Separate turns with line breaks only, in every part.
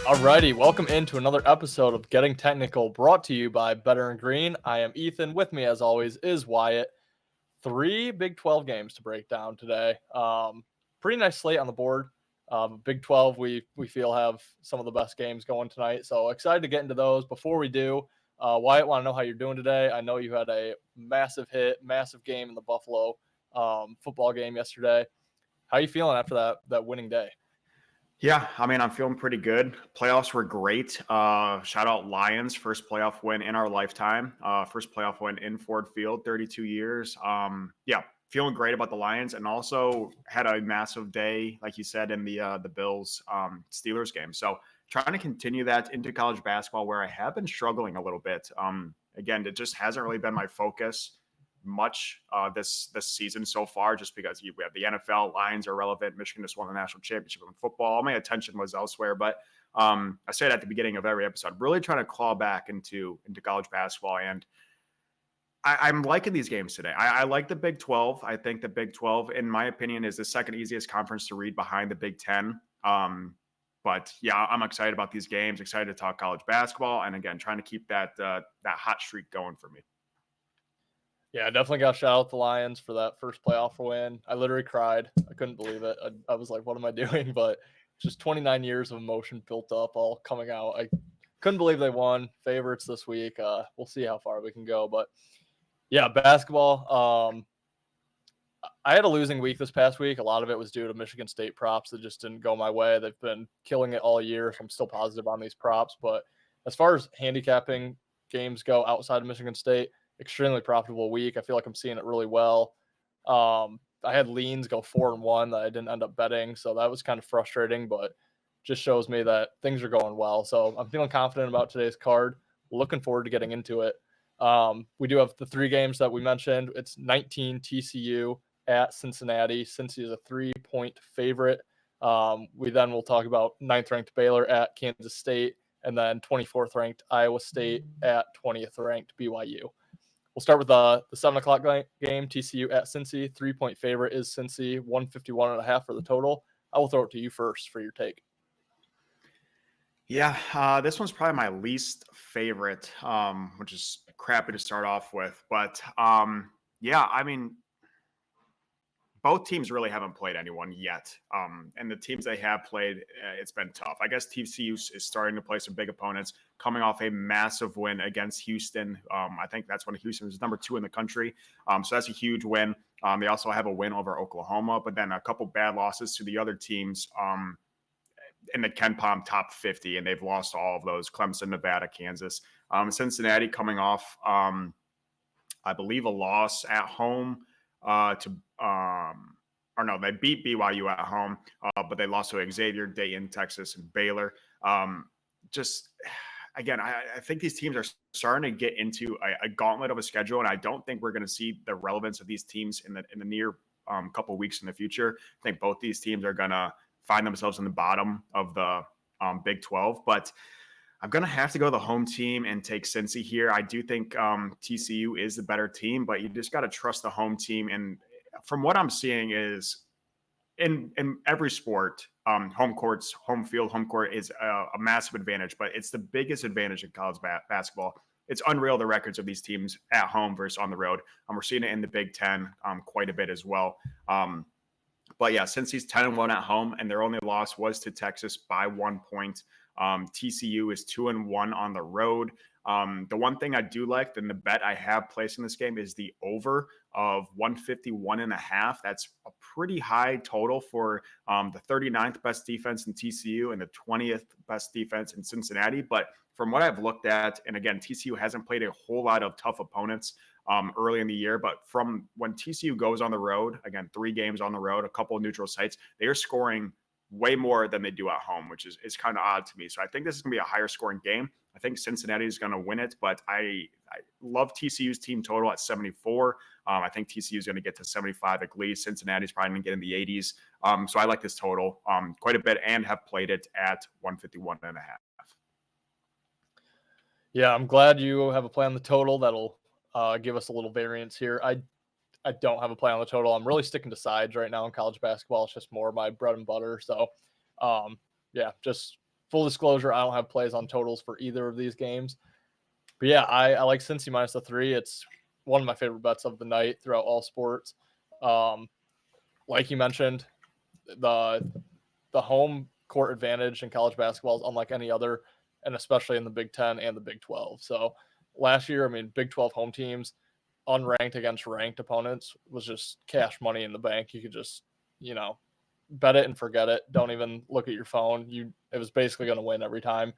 Alrighty, welcome into another episode of Getting Technical, brought to you by Better and Green. I am Ethan. With me, as always, is Wyatt. 3 Big 12 games to break down today. Pretty nice slate on the board. Big 12, we feel have some of the best games going tonight. So excited to get into those. Before we do, Wyatt, want to know how you're doing today. I know you had a massive game in the Buffalo football game yesterday. How are you feeling after that winning day?
Yeah, I mean, I'm feeling pretty good. Playoffs were great. Shout out Lions, first playoff win in our lifetime. First playoff win in Ford Field, 32 years. Yeah, feeling great about the Lions, and also had a massive day, like you said, in the Bills Steelers game. So trying to continue that into college basketball, where I have been struggling a little bit. Again, it just hasn't really been my focus much this season so far, just because we have the NFL, Lions are relevant. Michigan just won the national championship in football. All my attention was elsewhere, but I said at the beginning of every episode, really trying to claw back into college basketball, and I'm liking these games today. I like the Big 12. I think the Big 12, in my opinion, is the second easiest conference to read behind the Big 10. But yeah, I'm excited about these games. Excited to talk college basketball, and again, trying to keep that hot streak going for me.
Yeah, I definitely got to shout out the Lions for that first playoff win. I literally cried. I couldn't believe it. I was like, what am I doing? But just 29 years of emotion built up, all coming out. I couldn't believe they won. Favorites this week. We'll see how far we can go. But yeah, basketball. I had a losing week this past week. A lot of it was due to Michigan State props that just didn't go my way. They've been killing it all year, so I'm still positive on these props. But as far as handicapping games go outside of Michigan State, extremely profitable week. I feel like I'm seeing it really well. I had leans go 4-1 that I didn't end up betting, so that was kind of frustrating, but just shows me that things are going well. So I'm feeling confident about today's card. Looking forward to getting into it. We do have the 3 games that we mentioned. It's 19 TCU at Cincinnati. Cincy is a 3-point favorite. We then will talk about 9th-ranked Baylor at Kansas State, and then 24th-ranked Iowa State at 20th-ranked BYU. We'll start with the 7 o'clock game, TCU at Cincy. 3-point favorite is Cincy, 151.5 for the total. I will throw it to you first for your take.
Yeah, this one's probably my least favorite, which is crappy to start off with. But yeah, I mean, both teams really haven't played anyone yet. And the teams they have played, it's been tough. I guess TCU is starting to play some big opponents, coming off a massive win against Houston. I think that's when Houston was number 2 in the country. So that's a huge win. They also have a win over Oklahoma, but then a couple bad losses to the other teams in the KenPom top 50, and they've lost all of those: Clemson, Nevada, Kansas. Cincinnati coming off, I believe, a loss at home they beat BYU at home, but they lost to Xavier, Dayton, Texas, and Baylor. Again, I think these teams are starting to get into a gauntlet of a schedule, and I don't think we're going to see the relevance of these teams in the near couple of weeks in the future. I think both these teams are going to find themselves in the bottom of the Big 12, but I'm going to have to go the home team and take Cincy here. I do think TCU is the better team, but you just got to trust the home team. And from what I'm seeing is in every sport, home court is a massive advantage, but it's the biggest advantage in college basketball. It's unreal, the records of these teams at home versus on the road. We're seeing it in the Big Ten quite a bit as well. But yeah, Cincy's 10-1 at home, and their only loss was to Texas by 1 point. TCU is 2-1 on the road. The one thing I do like, and the bet I have placed in this game, is the over of 151.5. That's a pretty high total for the 39th best defense in TCU and the 20th best defense in Cincinnati. But from what I've looked at, and again, TCU hasn't played a whole lot of tough opponents early in the year, but from when TCU goes on the road, again, 3 games on the road, a couple of neutral sites, they are scoring way more than they do at home, which is kind of odd to me. So I think this is going to be a higher scoring game. I think Cincinnati is going to win it, but I love TCU's team total at 74. I think TCU is going to get to 75 at least. Cincinnati's probably going to get in the 80s. So I like this total quite a bit and have played it at 151.5.
Yeah, I'm glad you have a play on the total that'll give us a little variance here. I I don't have a play on the total. I'm really sticking to sides right now in college basketball. It's just more my bread and butter. So, yeah, just full disclosure, I don't have plays on totals for either of these games. But yeah, I like Cincy minus the 3. It's one of my favorite bets of the night throughout all sports. Like you mentioned, the home court advantage in college basketball is unlike any other, and especially in the Big Ten and the Big 12. So last year, I mean, Big 12 home teams, unranked against ranked opponents, was just cash money in the bank. You could just, bet it and forget it. Don't even look at your phone. It was basically going to win every time.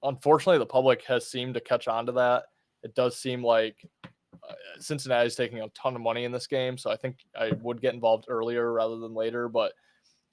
Unfortunately, the public has seemed to catch on to that. It does seem like Cincinnati is taking a ton of money in this game, so I think I would get involved earlier rather than later. But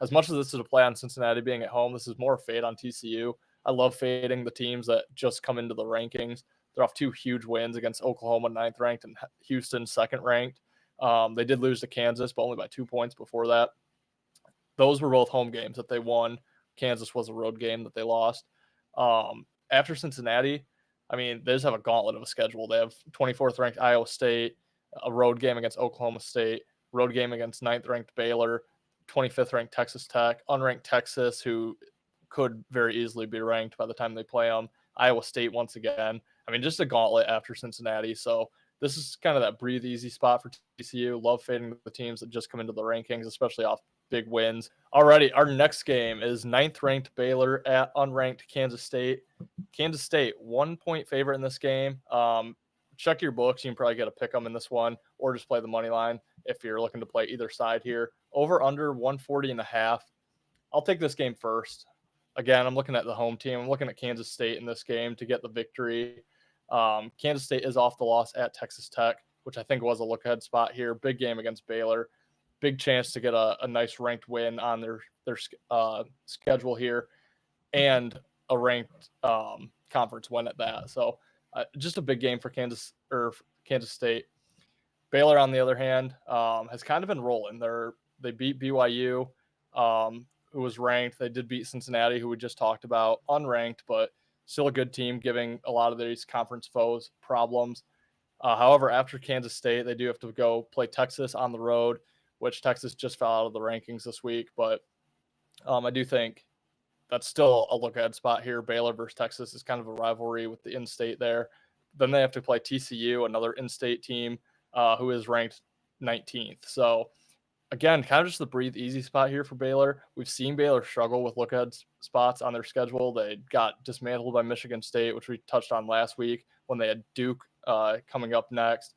as much as this is a play on Cincinnati being at home, this is more a fade on TCU. I love fading the teams that just come into the rankings. They're off 2 huge wins against Oklahoma, 9th ranked, and Houston, 2nd ranked. They did lose to Kansas, but only by 2 points before that. Those were both home games that they won. Kansas was a road game that they lost. After Cincinnati, I mean, they just have a gauntlet of a schedule. They have 24th ranked Iowa State, a road game against Oklahoma State, road game against 9th ranked Baylor, 25th ranked Texas Tech, unranked Texas, who could very easily be ranked by the time they play them, Iowa State once again. I mean, just a gauntlet after Cincinnati. So this is kind of that breathe easy spot for TCU. Love fading the teams that just come into the rankings, especially off big wins. Alrighty, our next game is 9th ranked Baylor at unranked Kansas State. Kansas State, 1-point favorite in this game. Check your books. You can probably get a pick 'em in this one, or just play the money line if you're looking to play either side here. Over under 140.5. I'll take this game first. Again, I'm looking at the home team. I'm looking at Kansas State in this game to get the victory. Kansas State is off the loss at Texas Tech, which I think was a look ahead spot here. Big game against Baylor. Big chance to get a nice ranked win on their schedule here, and a ranked conference win at that. So just a big game for Kansas State. Baylor, on the other hand, has kind of been rolling. They beat BYU, who was ranked. They did beat Cincinnati, who we just talked about, unranked, but still a good team, giving a lot of these conference foes problems. However, after Kansas State, they do have to go play Texas on the road, which Texas just fell out of the rankings this week. But I do think that's still a look-ahead spot here. Baylor versus Texas is kind of a rivalry with the in-state there. Then they have to play TCU, another in-state team, who is ranked 19th. So, again, kind of just the breathe easy spot here for Baylor. We've seen Baylor struggle with look-ahead spots on their schedule. They got dismantled by Michigan State, which we touched on last week when they had Duke coming up next.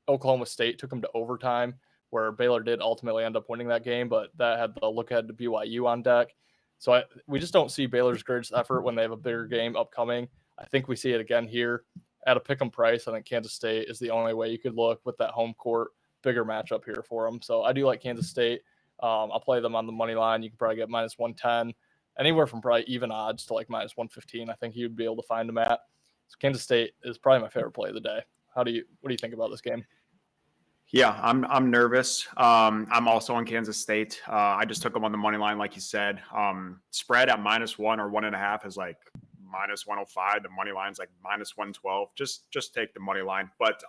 Oklahoma State took them to overtime, where Baylor did ultimately end up winning that game, but that had the look ahead to BYU on deck. So we just don't see Baylor's greatest effort when they have a bigger game upcoming. I think we see it again here at a pick'em price. I think Kansas State is the only way you could look with that home court bigger matchup here for them. So I do like Kansas State. I'll play them on the money line. You can probably get minus 110, anywhere from probably even odds to like minus 115. I think you'd be able to find them at. So Kansas State is probably my favorite play of the day. What do you think about this game?
Yeah, I'm nervous. I'm also on Kansas State. I just took them on the money line, like you said. Spread at -1 or 1.5 is like minus 105. The money line's like minus 112. Just take the money line. But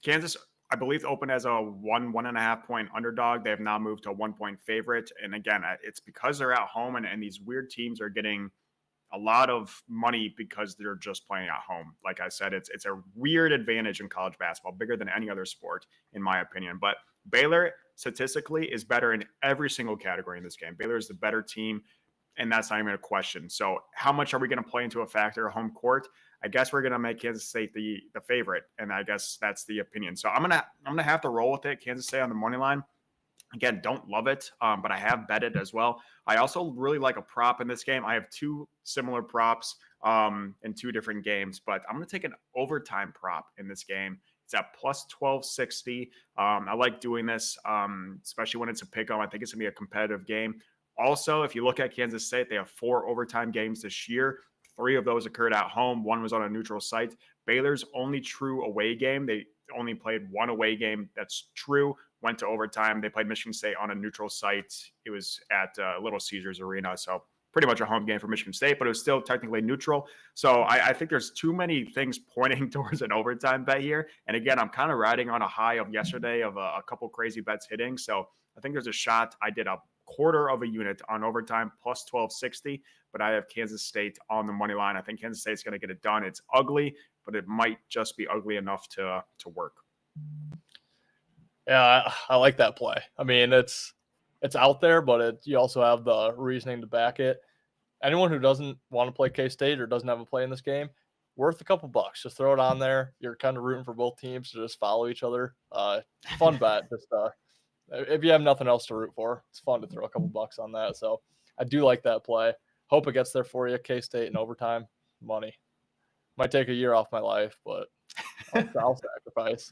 Kansas, I believe, opened as a 1.5 point underdog. They have now moved to a 1-point favorite. And again, it's because they're at home, and these weird teams are getting a lot of money because they're just playing at home. Like I said, it's a weird advantage in college basketball, bigger than any other sport, in my opinion. But Baylor statistically is better in every single category in this game. Baylor is the better team, and that's not even a question. So how much are we going to play into a factor of home court? I guess we're going to make Kansas State the favorite, and I guess that's the opinion. So I'm gonna have to roll with it. Kansas State on the money line. Again, don't love it, but I have betted as well. I also really like a prop in this game. I have 2 similar props in 2 different games, but I'm going to take an overtime prop in this game. It's at plus 1260. I like doing this, especially when it's a pick-em. I think it's going to be a competitive game. Also, if you look at Kansas State, they have 4 overtime games this year. 3 of those occurred at home. 1 was on a neutral site. Baylor's only true away game, they only played 1 away game that's true, went to overtime. They played Michigan State on a neutral site. It was at Little Caesars Arena. So pretty much a home game for Michigan State, but it was still technically neutral. So I think there's too many things pointing towards an overtime bet here. And again, I'm kind of riding on a high of yesterday of a couple crazy bets hitting. So I think there's a shot. I did a quarter of a unit on overtime plus 1260, but I have Kansas State on the money line. I think Kansas State's going to get it done. It's ugly, but it might just be ugly enough to work.
Yeah, I like that play. I mean, it's out there, but you also have the reasoning to back it. Anyone who doesn't want to play K-State or doesn't have a play in this game, worth a couple bucks. Just throw it on there. You're kind of rooting for both teams to just follow each other. Fun bet. Just if you have nothing else to root for, it's fun to throw a couple bucks on that. So I do like that play. Hope it gets there for you. K-State in overtime, money. Might take a year off my life, but I'll sacrifice.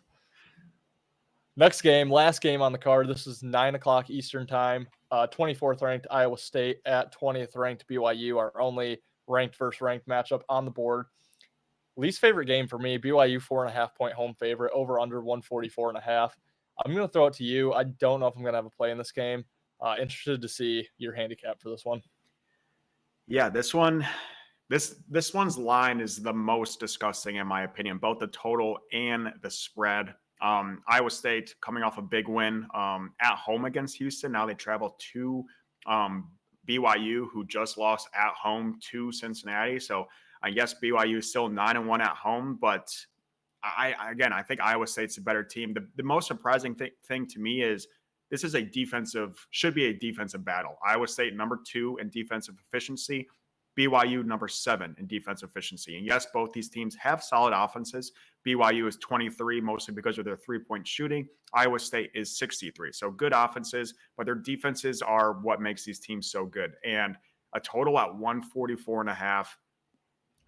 Next game, last game on the card. This is 9 o'clock Eastern time. 24th ranked Iowa State at 20th ranked BYU, our only ranked versus ranked matchup on the board. Least favorite game for me, BYU 4.5 point home favorite, over under 144.5. I'm going to throw it to you. I don't know if I'm going to have a play in this game. Interested to see your handicap for this one.
Yeah, this one's line is the most disgusting in my opinion, both the total and the spread. Iowa State coming off a big win at home against Houston. Now they travel to BYU, who just lost at home to Cincinnati. So I guess BYU is still 9-1 at home, but I think Iowa State's a better team. The most surprising thing to me is this is should be a defensive battle. Iowa State number 2 in defensive efficiency, BYU number 7 in defensive efficiency. And yes, both these teams have solid offenses. BYU is 23, mostly because of their 3-point shooting. Iowa State is 63. So good offenses, but their defenses are what makes these teams so good. And a total at 144.5.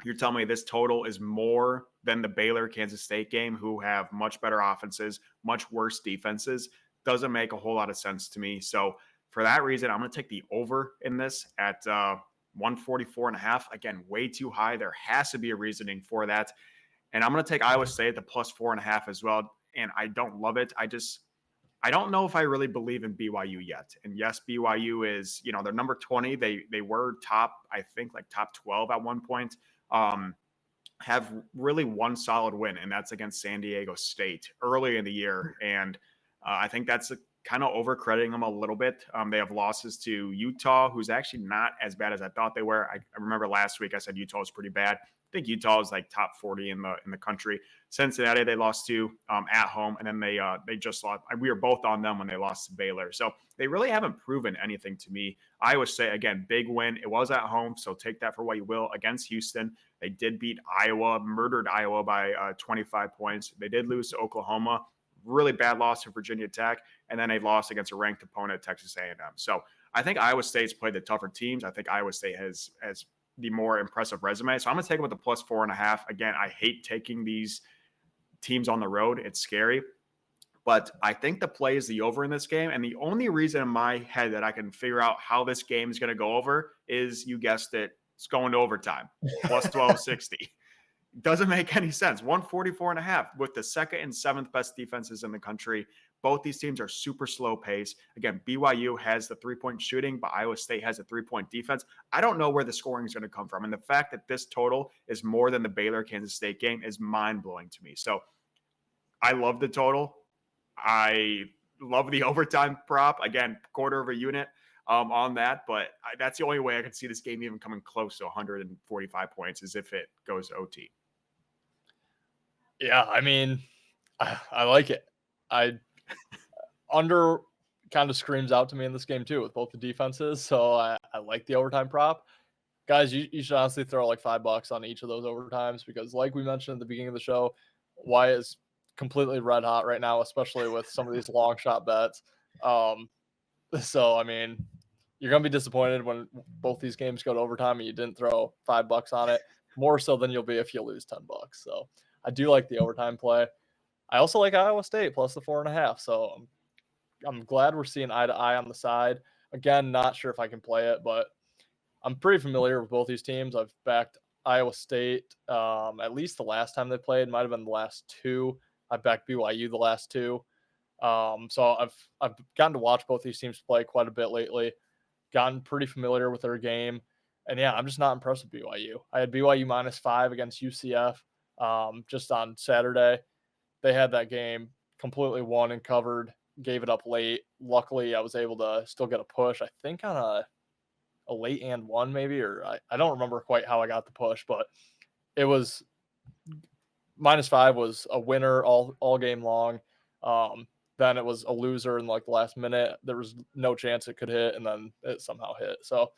You're telling me this total is more than the Baylor Kansas State game, who have much better offenses, much worse defenses. Doesn't make a whole lot of sense to me. So for that reason, I'm going to take the over in this at 144.5. Again, way too high. There has to be a reasoning for that. And I'm going to take Iowa State at the plus 4.5 as well. And I don't love it. I don't know if I really believe in BYU yet. And yes, BYU is, they're number 20. They were top 12 at one point. Have really one solid win, and that's against San Diego State early in the year. And I think that's kind of overcrediting them a little bit. They have losses to Utah, who's actually not as bad as I thought they were. I remember last week I said Utah was pretty bad. I think Utah is like top 40 in the country. Cincinnati they lost to at home, and then they just lost. We were both on them when they lost to Baylor. So they really haven't proven anything to me. Iowa State, again, big win. It was at home, so take that for what you will. Against Houston, they did beat Iowa, murdered Iowa by 25 points. They did lose to Oklahoma. Really bad loss to Virginia Tech, and then a loss against a ranked opponent, Texas A&M. So I think Iowa State's played the tougher teams. I think Iowa State has the more impressive resume. So I'm going to take it with the plus 4.5. Again, I hate taking these teams on the road. It's scary. But I think the play is the over in this game. And the only reason in my head that I can figure out how this game is going to go over is, you guessed it, it's going to overtime, plus 1260. Doesn't make any sense. 144.5 with the second and 7th best defenses in the country. Both these teams are super slow pace. Again, BYU has the 3-point shooting, but Iowa State has a 3-point defense. I don't know where the scoring is going to come from. And the fact that this total is more than the Baylor Kansas State game is mind-blowing to me. So I love the total. I love the overtime prop. Again, quarter of a unit on that. But that's the only way I can see this game even coming close to 145 points, is if it goes to OT.
Yeah, I mean, I like it. Under kind of screams out to me in this game too, with both the defenses. So I like the overtime prop. Guys, you should honestly throw like $5 on each of those overtimes, because like we mentioned at the beginning of the show, Wyatt is completely red hot right now, especially with some of these long shot bets. So, I mean, you're going to be disappointed when both these games go to overtime and you didn't throw $5 on it, more so than you'll be if you lose $10. So I do like the overtime play. I also like Iowa State plus the 4.5. So I'm glad we're seeing eye to eye on the side. Again, not sure if I can play it, but I'm pretty familiar with both these teams. I've backed Iowa State at least the last time they played. Might have been the last two. I backed BYU the last two. So I've gotten to watch both these teams play quite a bit lately. Gotten pretty familiar with their game. And yeah, I'm just not impressed with BYU. I had BYU -5 against UCF just on Saturday. They had that game completely won and covered, gave it up late. Luckily, I was able to still get a push, I think on a late and one maybe, or I don't remember quite how I got the push, but it was -5 was a winner all game long. Then it was a loser in like the last minute. There was no chance it could hit, and then it somehow hit. So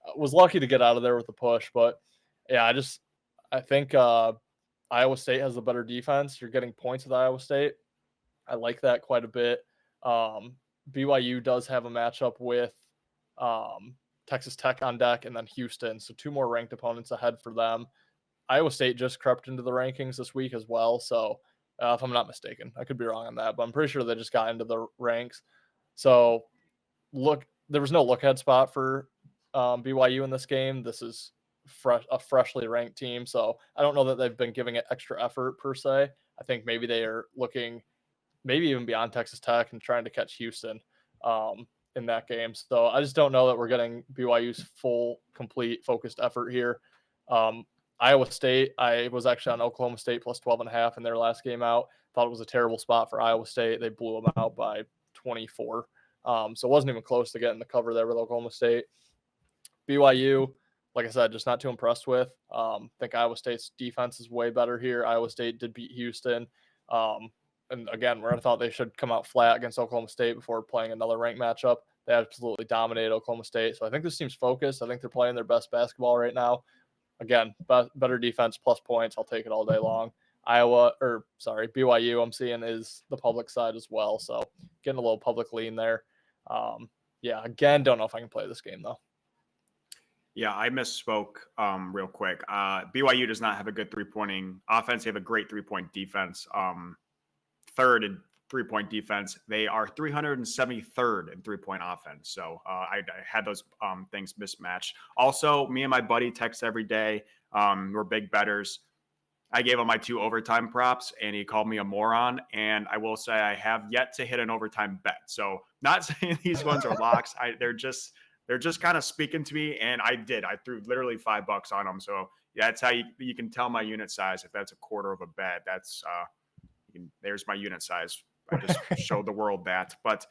I was lucky to get out of there with the push. But yeah, I think Iowa State has the better defense. You're getting points with Iowa State. I like that quite a bit. BYU does have a matchup with Texas Tech on deck and then Houston. So 2 more ranked opponents ahead for them. Iowa State just crept into the rankings this week as well. So if I'm not mistaken, I could be wrong on that, but I'm pretty sure they just got into the ranks. So there was no look ahead spot for BYU in this game. This is a freshly ranked team. So I don't know that they've been giving it extra effort per se. I think maybe they are looking maybe even beyond Texas Tech and trying to catch Houston in that game. So I just don't know that we're getting BYU's full, complete, focused effort here. Iowa State, I was actually on Oklahoma State plus 12.5 in their last game out. Thought it was a terrible spot for Iowa State. They blew them out by 24. So it wasn't even close to getting the cover there with Oklahoma State. BYU, like I said, just not too impressed with. Think Iowa State's defense is way better here. Iowa State did beat Houston. And again, where I thought they should come out flat against Oklahoma State before playing another ranked matchup. They absolutely dominated Oklahoma State. So I think this team's focused. I think they're playing their best basketball right now. Again, better defense plus points. I'll take it all day long. BYU I'm seeing is the public side as well. So getting a little public lean there. Yeah, again, don't know if I can play this game though.
Yeah, I misspoke real quick. BYU does not have a good three-pointing offense. They have a great three-point defense. Third in three-point defense. They are 373rd in three-point offense. So I had those things mismatched. Also, me and my buddy text every day. We're big bettors. I gave him my 2 overtime props, and he called me a moron. And I will say I have yet to hit an overtime bet. So not saying these ones are locks. They're just kind of speaking to me, and I did. I threw literally $5 on them. So yeah, that's how you can tell my unit size. If that's a quarter of a bet, that's there's my unit size. I just showed the world that. But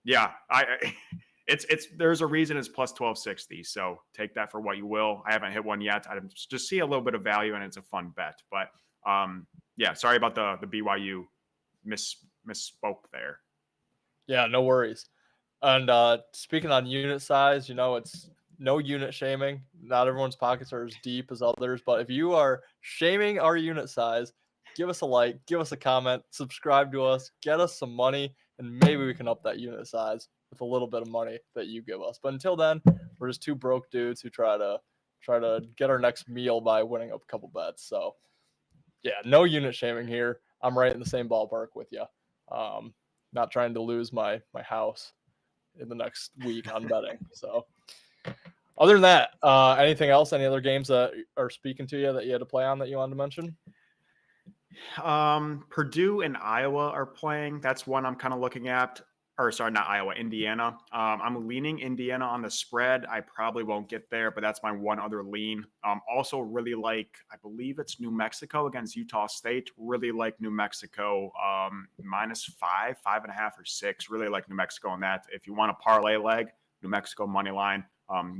yeah, it's there's a reason it's plus 1260. So take that for what you will. I haven't hit one yet. I just see a little bit of value, and it's a fun bet. But yeah, sorry about the BYU misspoke there.
Yeah, no worries. And speaking on unit size, it's no unit shaming. Not everyone's pockets are as deep as others, but if you are shaming our unit size, give us a like, give us a comment, subscribe to us, get us some money, and maybe we can up that unit size with a little bit of money that you give us. But until then, we're just 2 broke dudes who try to get our next meal by winning a couple bets. So yeah, no unit shaming here. I'm right in the same ballpark with you. Not trying to lose my house in the next week on betting. So other than that, anything else? Any other games that are speaking to you that you had to play on that you wanted to mention?
Purdue and Iowa are playing. That's one I'm kind of looking at. Or sorry, not Iowa, Indiana. I'm leaning Indiana on the spread. I probably won't get there, but that's my one other lean. Also really like, I believe it's New Mexico against Utah State. Really like New Mexico -5, 5.5, or 6. Really like New Mexico on that. If you want a parlay leg, New Mexico money line.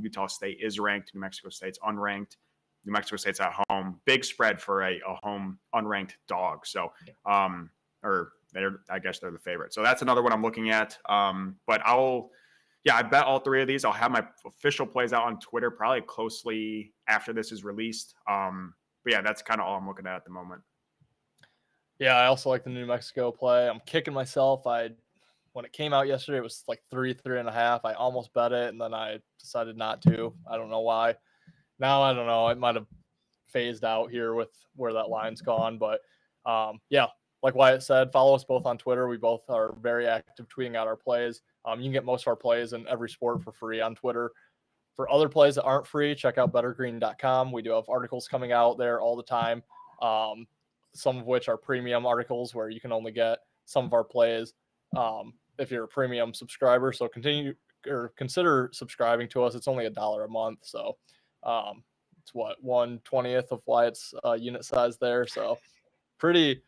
Utah State is ranked. New Mexico State's unranked. New Mexico State's at home. Big spread for a home unranked dog. So, I guess they're the favorite. So that's another one I'm looking at. But I bet all 3 of these. I'll have my official plays out on Twitter probably closely after this is released. But yeah, that's kind of all I'm looking at the moment.
Yeah, I also like the New Mexico play. I'm kicking myself. When it came out yesterday, it was like 3.5. I almost bet it, and then I decided not to. I don't know why. Now I don't know. It might have phased out here with where that line's gone. But yeah, like Wyatt said, follow us both on Twitter. We both are very active tweeting out our plays. You can get most of our plays in every sport for free on Twitter. For other plays that aren't free, check out bettergreen.com. We do have articles coming out there all the time, some of which are premium articles where you can only get some of our plays if you're a premium subscriber. So continue or consider subscribing to us. It's only $1 a month, so it's what 1/20th of Wyatt's unit size there. So pretty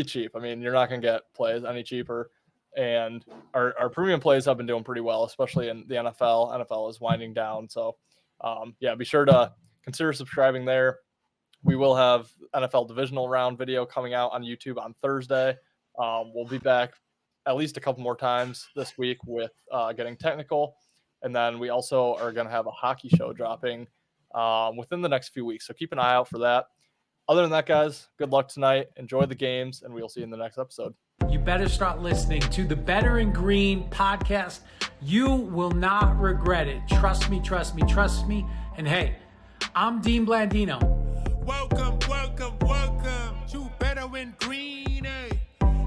cheap. I mean, you're not going to get plays any cheaper. And our premium plays have been doing pretty well, especially in the NFL. NFL is winding down. So, yeah, be sure to consider subscribing there. We will have NFL divisional round video coming out on YouTube on Thursday. We'll be back at least a couple more times this week with getting technical. And then we also are going to have a hockey show dropping within the next few weeks. So keep an eye out for that. Other than that, guys, good luck tonight. Enjoy the games, and we'll see you in the next episode.
You better start listening to the Better in Green podcast. You will not regret it. Trust me, trust me, trust me. And hey, I'm Dean Blandino.
Welcome, welcome, welcome to Better in Green, eh?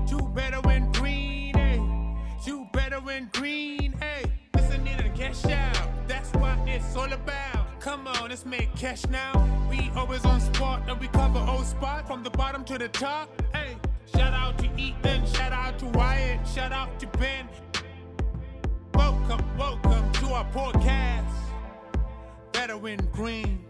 To Better in Green, eh? To Better in Green, eh? Listen in and cash out. That's what it's all about. Come on, let's make cash now. We always on spot and we cover all spot from the bottom to the top. Hey, shout out to Ethan, shout out to Wyatt, shout out to Ben. Welcome, welcome to our podcast. Better in Green.